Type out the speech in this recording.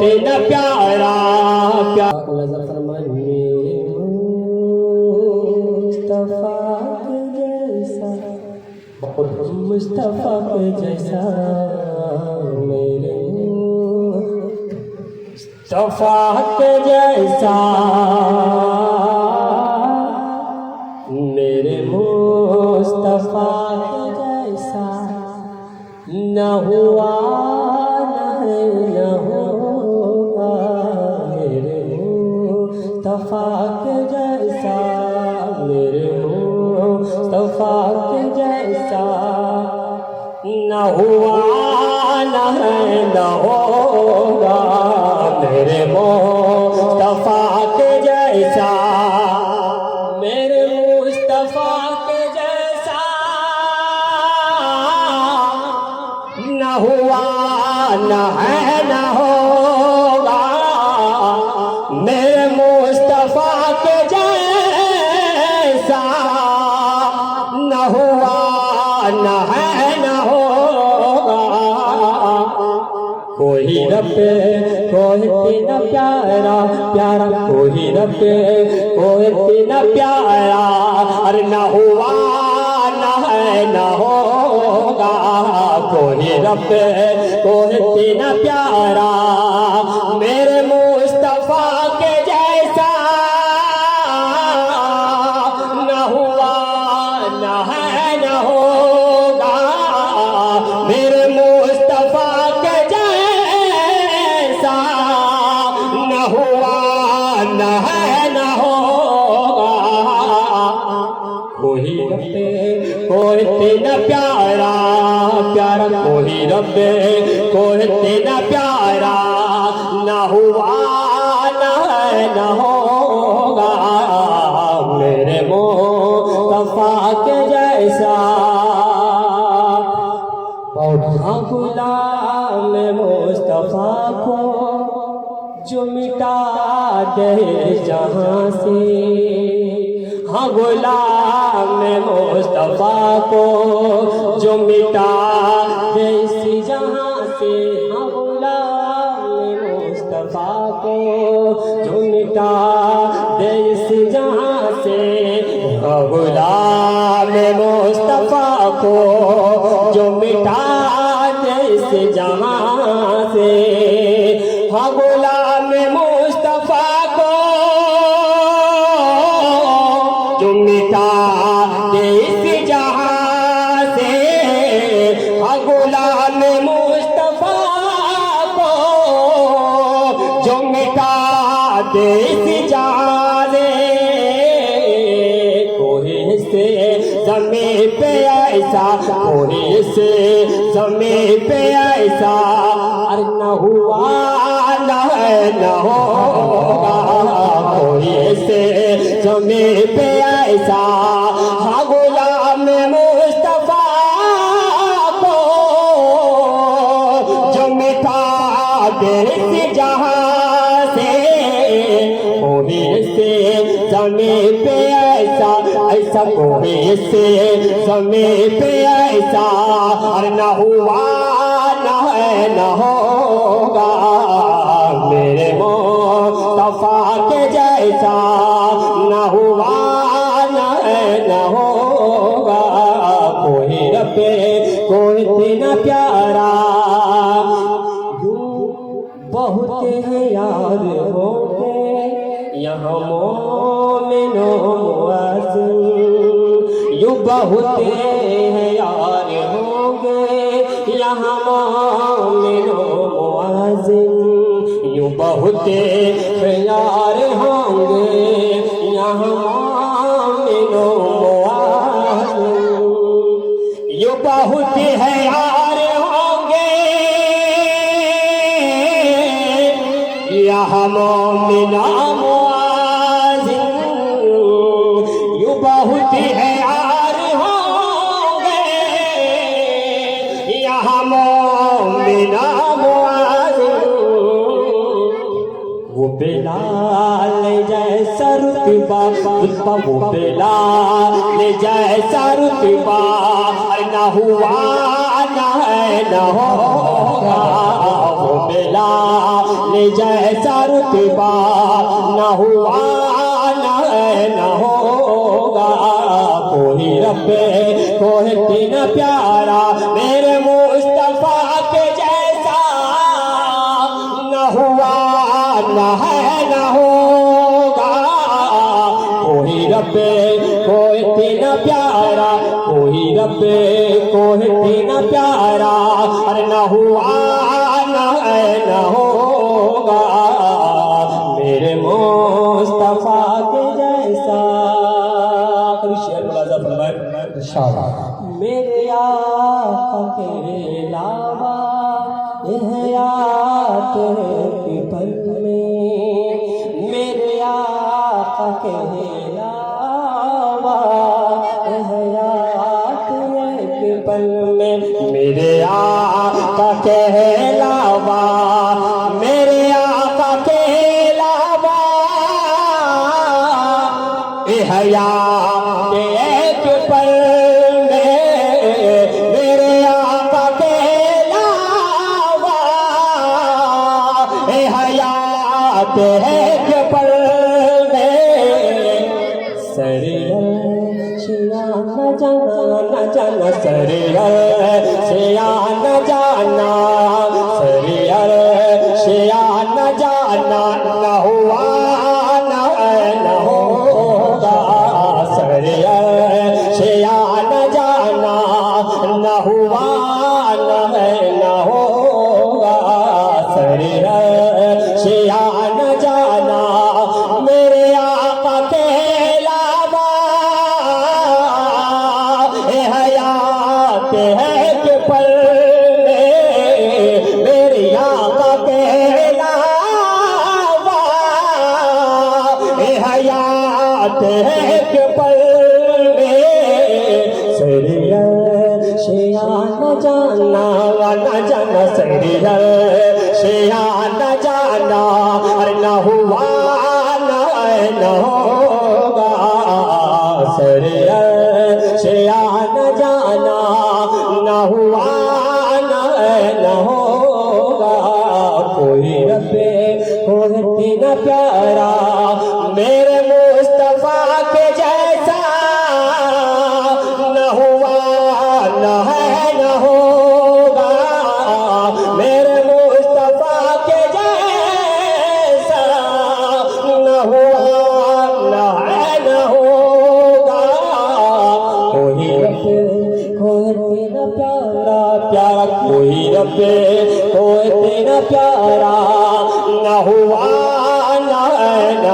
اتنا پیارا نظر فرمائے میرے مصطفیٰ کے جیسا مصطفیٰ کے جیسا میرے مصطفیٰ کے جیسا میرے مصطفیٰ کے جیسا نہ ہوا نہ ہے نہ ہوگا میرے مصطفیٰ کے جیسا میرے مصطفیٰ کے جیسا نہ ہوا نہ ہے نہ ہوگا میرے مصطفیٰ کے جیسا میرے مصطفیٰ کے جیسا نہ ہوا نہ ہے نہ ہوگا میرے مصطفیٰ کے جیسا نہ ہوا نہ ہے نہ ہوگا کوئی رب کوئی اتنا پیارا پیارا کوئی رب کوئی اتنا پیارا ارے نہ ہوا نہ ہے نہ ہوگا کوئی رب کوئی اتنا پیارا میرے مصطفیٰ کے جیسا نہ ہوا نہ ہے نہ ہوگا میرے مصطفیٰ کے جیسا نہ ہوا نہ ہے نہ ہوگا کوئی رب کوئی اتنا پیارا پیارا کوئی رب کوئی اتنا پیارا نہ ہوا نہ ہے نہ ہوگا میرے مصطفیٰ کے جیسا غلام مصطفیٰ کو جو مٹا دے جہاں سے ہاں غلام مصطفیٰ کو جو مٹا دے اس جہاں سے ہاں غلام مصطفیٰ کو جو مٹا دے اس جہاں سے ہاں غلام مصطفیٰ کو جو مٹا دے اس جہاں سے ہاں غلام مصطفیٰ کو جو مٹا دے اس جہاں سے ہاں غلام مصطفیٰ کو جو مٹا دے اس جہاں سے کوئی سے زمین پہ ایسا کوئی سے زمین پہ ایسا ارے نہ ہوا نہ ہے نہ ہوگا کوئی سے زمین پہ ایسا ہاں غلام مصطفیٰ کو جو مٹا دے اس جہاں سے کوئی سے زمین پہ ایسا ایسا کوئی سے زمین پہ ایسا اور نہ ہوا نہ ہے نہ ہوگا میرے مصطفیٰ کے جیسا نہ ہوا نہ ہے نہ ہوگا کوئی رب کوئی اتنا پیارا بہت ہیں یار ہوتے یہاں مومن و معزن یوں بہت ہیں یار ہوں گے یہاں مومن و معزن یوں بہت یار ہوں گے یہاں مومن و معزن یوں بہت ہے یار ہوں گے یہاں مومن و معزن یوں بہت ہے یار ہوں گے یہاں مومن و معزن وہ بلال جیسا رتبہ وہ بلال جیسا رتبہ نہ ہوا نہ ہے نہ ہوگا وہ بلال نے جیسا رتبہ نہ ہوا نہ ہوگا کوئی رب کوئی اتنا پیارا میرے مصطفیٰ کے جیسا نہ ہوا نہ ہے نہ ہوگا کوئی رب کوئی اتنا پیارا کوئی رب کوئی اتنا پیارا اور نہ ہوا نہ ہے نہ ہوگا میرے مصطفیٰ کے جیسا شعر ملازہ فرمائے میرے آقا کے علاوہ حیات کی پل میں میرے آقا کے علاوہ حیات کی پل میں میرے آقا کے علاوہ میرے آقا کے علاوہ حیات ایک پل میں میرے آقا کے علاوہ حیات ایک پل میں سریل شیعہ نہ جانا سریل شیعہ نہ جانا سریل شیعہ نہ جانا نہ ہوا نہ ہوگا سریل شیعہ نہ جانا نہ ہوا نہ ہوگا سریل شیعہ نہ جانا میرے آقا کے علاوہ حیات ہے کہ پل میں میرے آقا کے علاوہ حیات ہے کہ پل میں سریل شیعہ نہ جانا سریل شیعہ نہ جانا اور نہ ہوا نہ ہوگا سریل شیعہ نہ جانا نہ ہوا نہ ہوگا کوئی رب کوئی اتنا پیارا میرے مصطفیٰ کے جیسا نہ ہوا نہ ہے نہ ہوگا میرے مصطفیٰ کے جیسا نہ ہوا نہ ہے نہ ہوگا کوئی رب کوئی اتنا پیارا کوئی رب کوئی اتنا پیارا نہ ہوا نہ